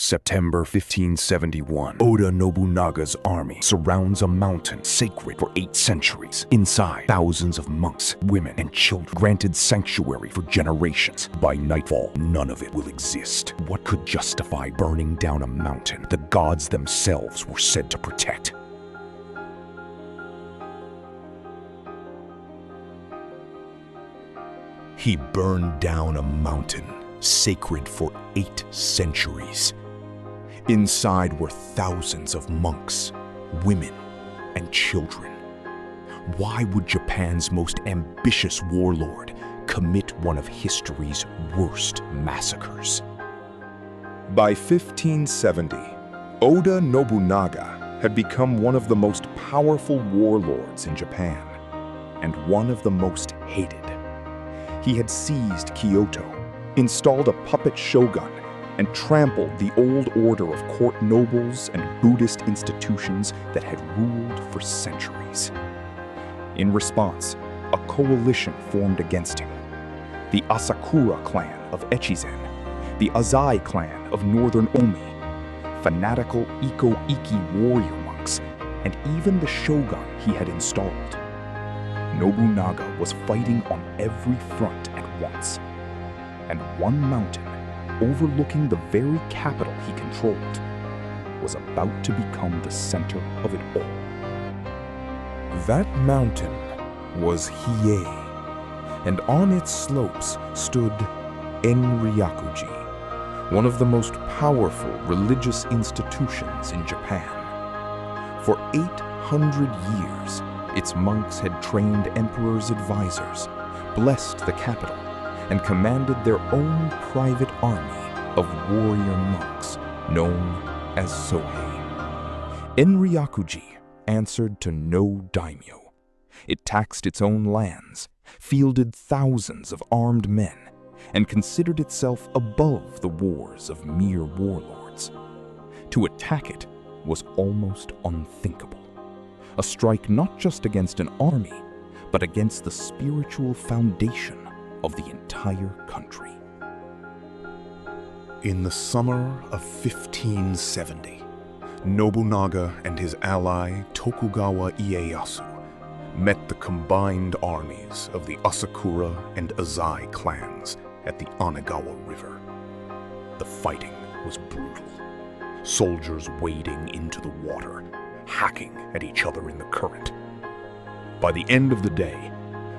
September 1571, Oda Nobunaga's army surrounds a mountain sacred for 8 centuries. Inside, thousands of monks, women, and children granted sanctuary for generations. By nightfall, none of it will exist. What could justify burning down a mountain the gods themselves were said to protect? He burned down a mountain sacred for 8 centuries. Inside were thousands of monks, women, and children. Why would Japan's most ambitious warlord commit one of history's worst massacres? By 1570, Oda Nobunaga had become one of the most powerful warlords in Japan, and one of the most hated. He had seized Kyoto, installed a puppet shogun, and trampled the old order of court nobles and Buddhist institutions that had ruled for centuries. In response, a coalition formed against him. The Asakura clan of Echizen, the Azai clan of northern Omi, fanatical Iko-Iki warrior monks, and even the shogun he had installed. Nobunaga was fighting on every front at once, and one mountain, overlooking the very capital he controlled, was about to become the center of it all. That mountain was Hiei, and on its slopes stood Enryakuji, one of the most powerful religious institutions in Japan. For 800 years, its monks had trained emperor's advisors, blessed the capital, and commanded their own private army of warrior monks known as Sohei. Enryakuji answered to no daimyo. It taxed its own lands, fielded thousands of armed men, and considered itself above the wars of mere warlords. To attack it was almost unthinkable. A strike not just against an army, but against the spiritual foundation of the entire country. In the summer of 1570, Nobunaga and his ally Tokugawa Ieyasu met the combined armies of the Asakura and Azai clans at the Onagawa River. The fighting was brutal, soldiers wading into the water, hacking at each other in the current. By the end of the day,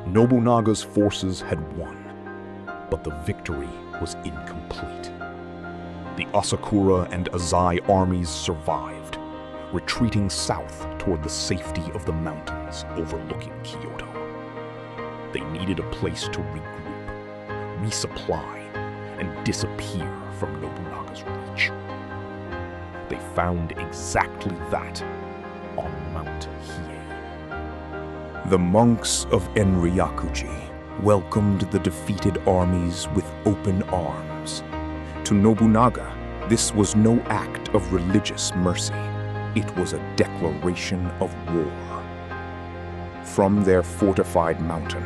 Nobunaga's forces had won, but the victory was incomplete. The Asakura and Azai armies survived, retreating south toward the safety of the mountains overlooking Kyoto. They needed a place to regroup, resupply, and disappear from Nobunaga's reach. They found exactly that on Mount Hiei. The monks of Enryakuji welcomed the defeated armies with open arms. To Nobunaga, this was no act of religious mercy. It was a declaration of war. From their fortified mountain,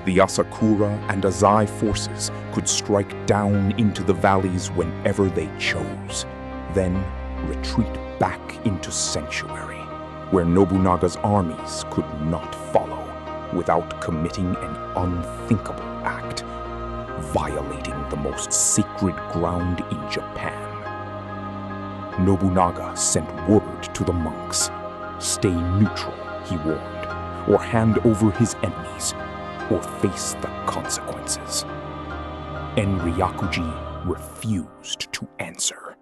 the Asakura and Azai forces could strike down into the valleys whenever they chose, then retreat back into sanctuary, where Nobunaga's armies could not follow without committing an unthinkable act, violating the most sacred ground in Japan. Nobunaga sent word to the monks: stay neutral, he warned, or hand over his enemies, or face the consequences. Enryakuji refused to answer.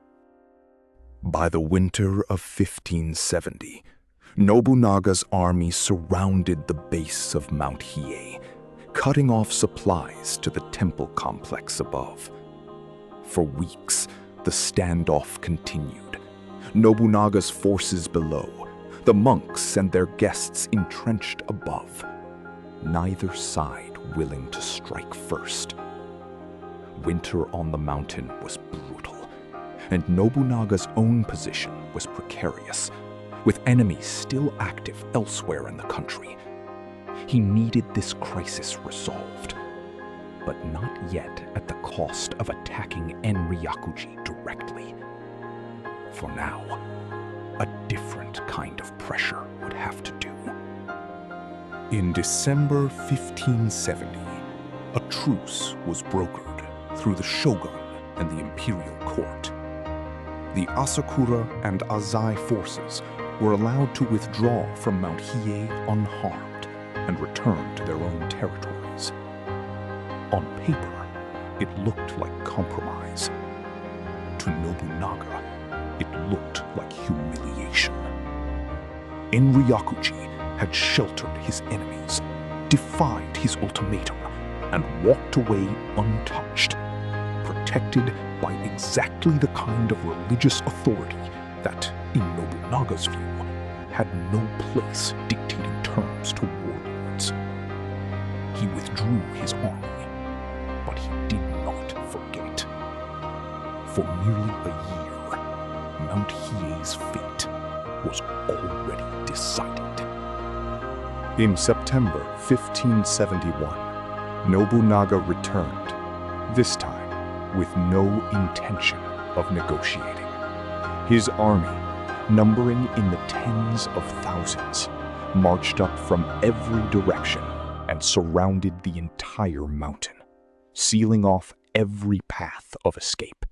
By the winter of 1570, Nobunaga's army surrounded the base of Mount Hiei, cutting off supplies to the temple complex above. For weeks, the standoff continued. Nobunaga's forces below, the monks and their guests entrenched above, neither side willing to strike first. Winter on the mountain was brutal, and Nobunaga's own position was precarious, with enemies still active elsewhere in the country. He needed this crisis resolved, but not yet at the cost of attacking Enryakuji directly. for now. A different kind of pressure would have to do. In December 1570, a truce was brokered through the shogun and the imperial court. The Asakura and Azai forces were allowed to withdraw from Mount Hiei unharmed and return to their own territories. On paper, it looked like compromise. To Nobunaga, it looked like humiliation. Enryakuji had sheltered his enemies, defied his ultimatum, and walked away untouched, protected by exactly the kind of religious authority that, in Nobunaga's view, had no place dictating terms to warlords. He withdrew his army, but he did not forget. For nearly a year, Mount Hiei's fate was already decided. In September 1571, Nobunaga returned, this time with no intention of negotiating. His army, numbering in the tens of thousands, marched up from every direction and surrounded the entire mountain, sealing off every path of escape.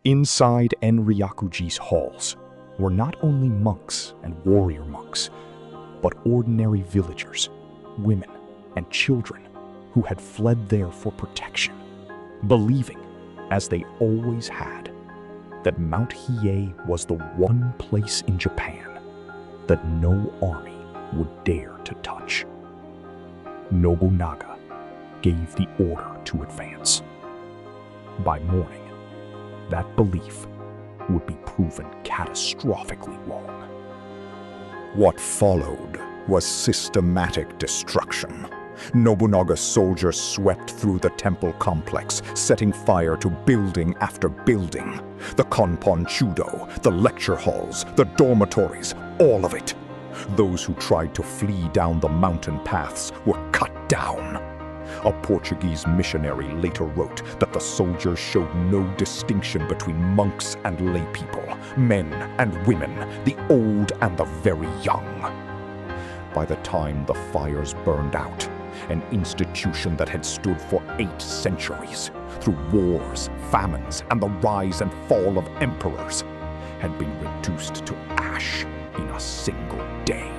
Inside Enryakuji's halls were not only monks and warrior monks, but ordinary villagers, women, and children who had fled there for protection, believing, as they always had, that Mount Hiei was the one place in Japan that no army would dare to touch. Nobunaga gave the order to advance. By morning, that belief would be proven catastrophically wrong. What followed was systematic destruction. Nobunaga's soldiers swept through the temple complex, setting fire to building after building. The Konpon Chudo, the lecture halls, the dormitories, all of it. Those who tried to flee down the mountain paths were cut down. A Portuguese missionary later wrote that the soldiers showed no distinction between monks and laypeople, men and women, the old and the very young. By the time the fires burned out, an institution that had stood for 8 centuries, through wars, famines, and the rise and fall of emperors, had been reduced to ash in a single day.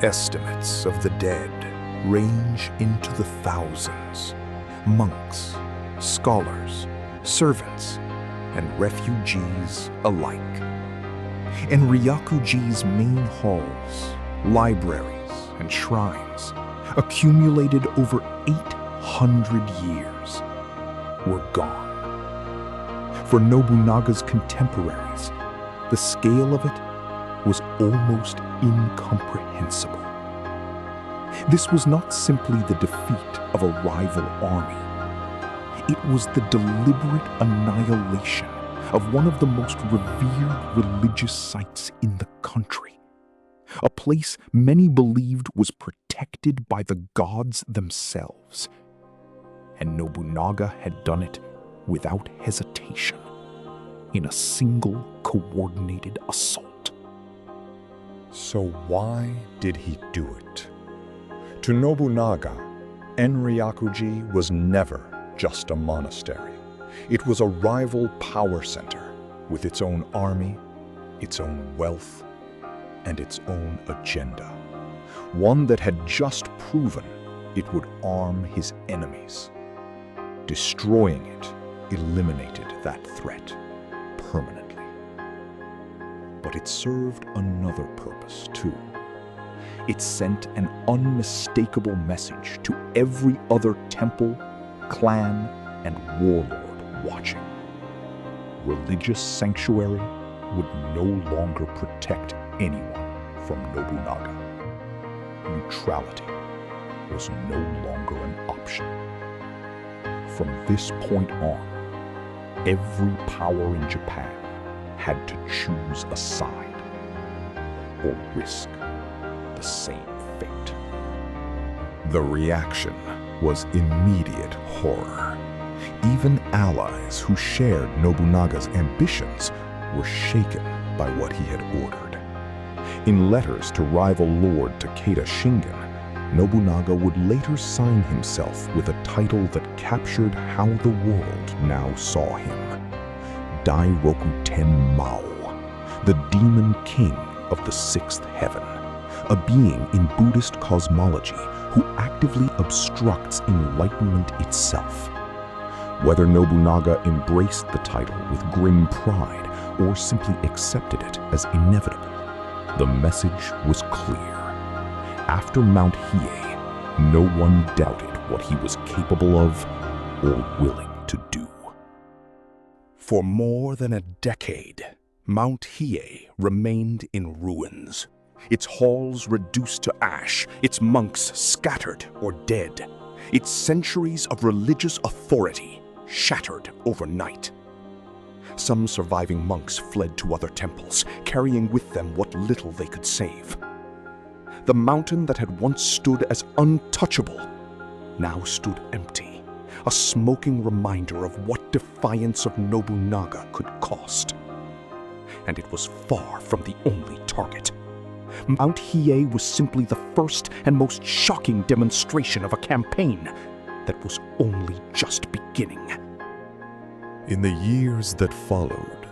Estimates of the dead range into the thousands. Monks, scholars, servants, and refugees alike. Enryakuji's main halls, libraries, and shrines, accumulated over 800 years, were gone. For Nobunaga's contemporaries, the scale of it was almost incomprehensible. This was not simply the defeat of a rival army. It was the deliberate annihilation of one of the most revered religious sites in the country, a place many believed was protected by the gods themselves. And Nobunaga had done it without hesitation, in a single coordinated assault. So why did he do it? To Nobunaga, Enryakuji was never just a monastery. It was a rival power center with its own army, its own wealth, and its own agenda. One that had just proven it would arm his enemies. Destroying it eliminated that threat permanently. But it served another purpose too. It sent an unmistakable message to every other temple, clan, and warlord watching. Religious sanctuary would no longer protect anyone from Nobunaga. Neutrality was no longer an option. From this point on, every power in Japan had to choose a side or risk the same fate. The reaction was immediate horror. Even allies who shared Nobunaga's ambitions were shaken by what he had ordered. In letters to rival Lord Takeda Shingen, Nobunaga would later sign himself with a title that captured how the world now saw him: Dairokuten Mao, the demon king of the sixth heaven, a being in Buddhist cosmology who actively obstructs enlightenment itself. Whether Nobunaga embraced the title with grim pride or simply accepted it as inevitable, the message was clear. After Mount Hiei, no one doubted what he was capable of or willing to do. For more than a decade, Mount Hiei remained in ruins, its halls reduced to ash, its monks scattered or dead, its centuries of religious authority shattered overnight. Some surviving monks fled to other temples, carrying with them what little they could save. The mountain that had once stood as untouchable now stood empty, a smoking reminder of what defiance of Nobunaga could cost. And it was far from the only target. Mount Hiei was simply the first and most shocking demonstration of a campaign that was only just beginning. In the years that followed,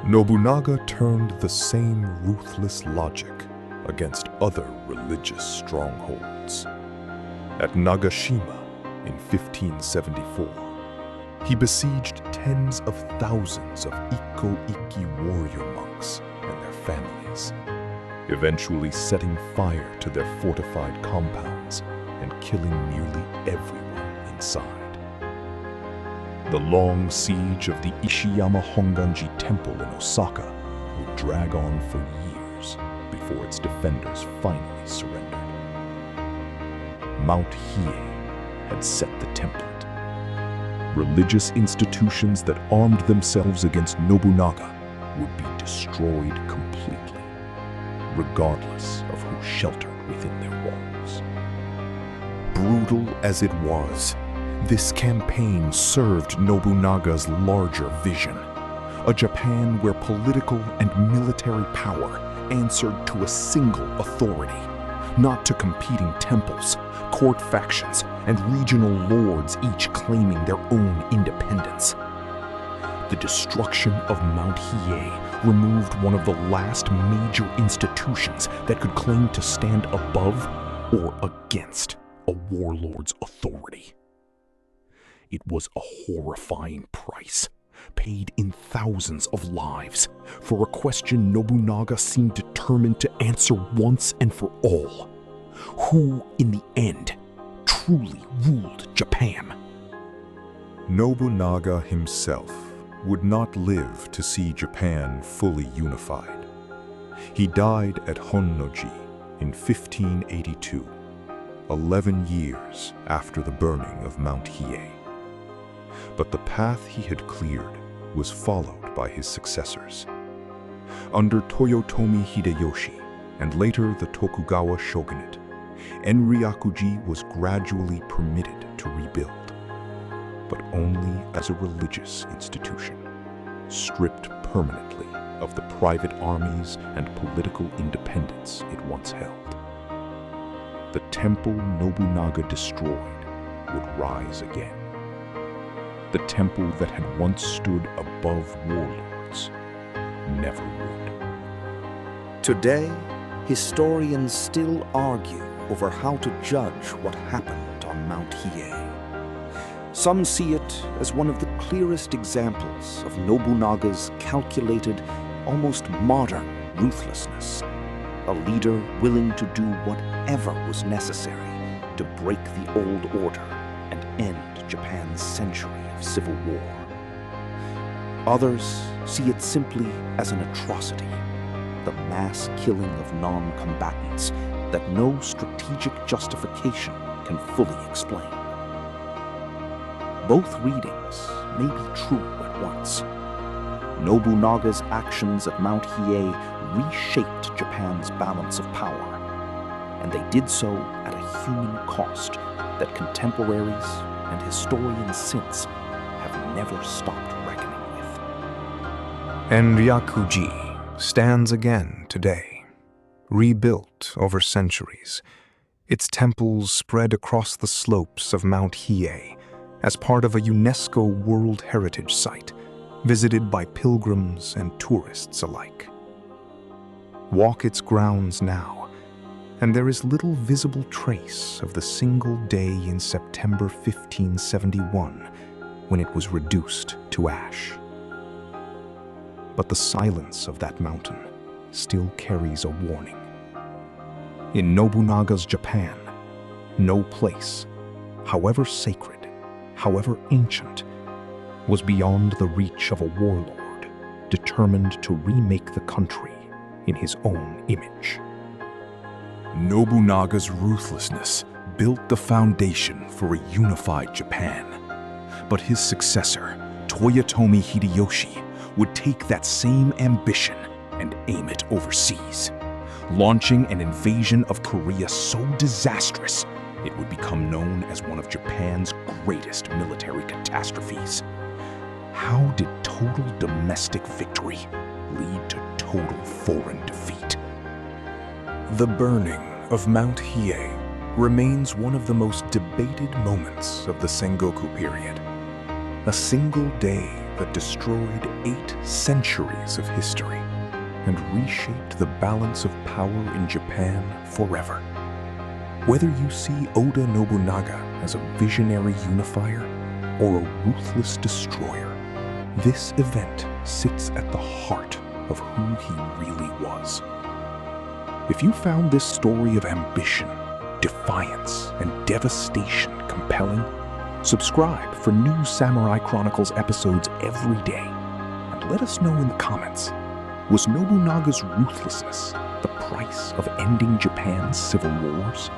Nobunaga turned the same ruthless logic against other religious strongholds. At Nagashima in 1574, he besieged tens of thousands of Ikko-Ikki warrior monks and their families, eventually setting fire to their fortified compounds and killing nearly everyone inside. The long siege of the Ishiyama Honganji Temple in Osaka would drag on for years before its defenders finally surrendered. Mount Hiei had set the template. Religious institutions that armed themselves against Nobunaga would be destroyed completely, regardless of who sheltered within their walls. Brutal as it was, this campaign served Nobunaga's larger vision, a Japan where political and military power answered to a single authority, not to competing temples, court factions, and regional lords each claiming their own independence. The destruction of Mount Hiei removed one of the last major institutions that could claim to stand above or against a warlord's authority. It was a horrifying price, paid in thousands of lives, for a question Nobunaga seemed determined to answer once and for all. Who, in the end, truly ruled Japan? Nobunaga himself would not live to see Japan fully unified. He died at Honnoji in 1582, 11 years after the burning of Mount Hiei. But the path he had cleared was followed by his successors. Under Toyotomi Hideyoshi and later the Tokugawa shogunate, Enryakuji was gradually permitted to rebuild, but only as a religious institution, stripped permanently of the private armies and political independence it once held. The temple Nobunaga destroyed would rise again. The temple that had once stood above warlords never would. Today, historians still argue over how to judge what happened on Mount Hiei. Some see it as one of the clearest examples of Nobunaga's calculated, almost modern ruthlessness, a leader willing to do whatever was necessary to break the old order and end Japan's century of civil war. Others see it simply as an atrocity, the mass killing of non-combatants that no strategic justification can fully explain. Both readings may be true at once. Nobunaga's actions at Mount Hiei reshaped Japan's balance of power, and they did so at a human cost that contemporaries and historians since have never stopped reckoning with. Enryakuji stands again today, rebuilt over centuries, its temples spread across the slopes of Mount Hiei as part of a UNESCO World Heritage Site, visited by pilgrims and tourists alike. Walk its grounds now, and there is little visible trace of the single day in September 1571 when it was reduced to ash. But the silence of that mountain still carries a warning. In Nobunaga's Japan, no place, however sacred, however ancient, was beyond the reach of a warlord determined to remake the country in his own image. Nobunaga's ruthlessness built the foundation for a unified Japan. But his successor, Toyotomi Hideyoshi, would take that same ambition and aim it overseas, launching an invasion of Korea so disastrous it would become known as one of Japan's greatest military catastrophes. How did total domestic victory lead to total foreign defeat? The burning of Mount Hiei remains one of the most debated moments of the Sengoku period. A single day that destroyed 8 centuries of history and reshaped the balance of power in Japan forever. Whether you see Oda Nobunaga as a visionary unifier or a ruthless destroyer, this event sits at the heart of who he really was. If you found this story of ambition, defiance, and devastation compelling, subscribe for new Samurai Chronicles episodes every day. And let us know in the comments, was Nobunaga's ruthlessness the price of ending Japan's civil wars?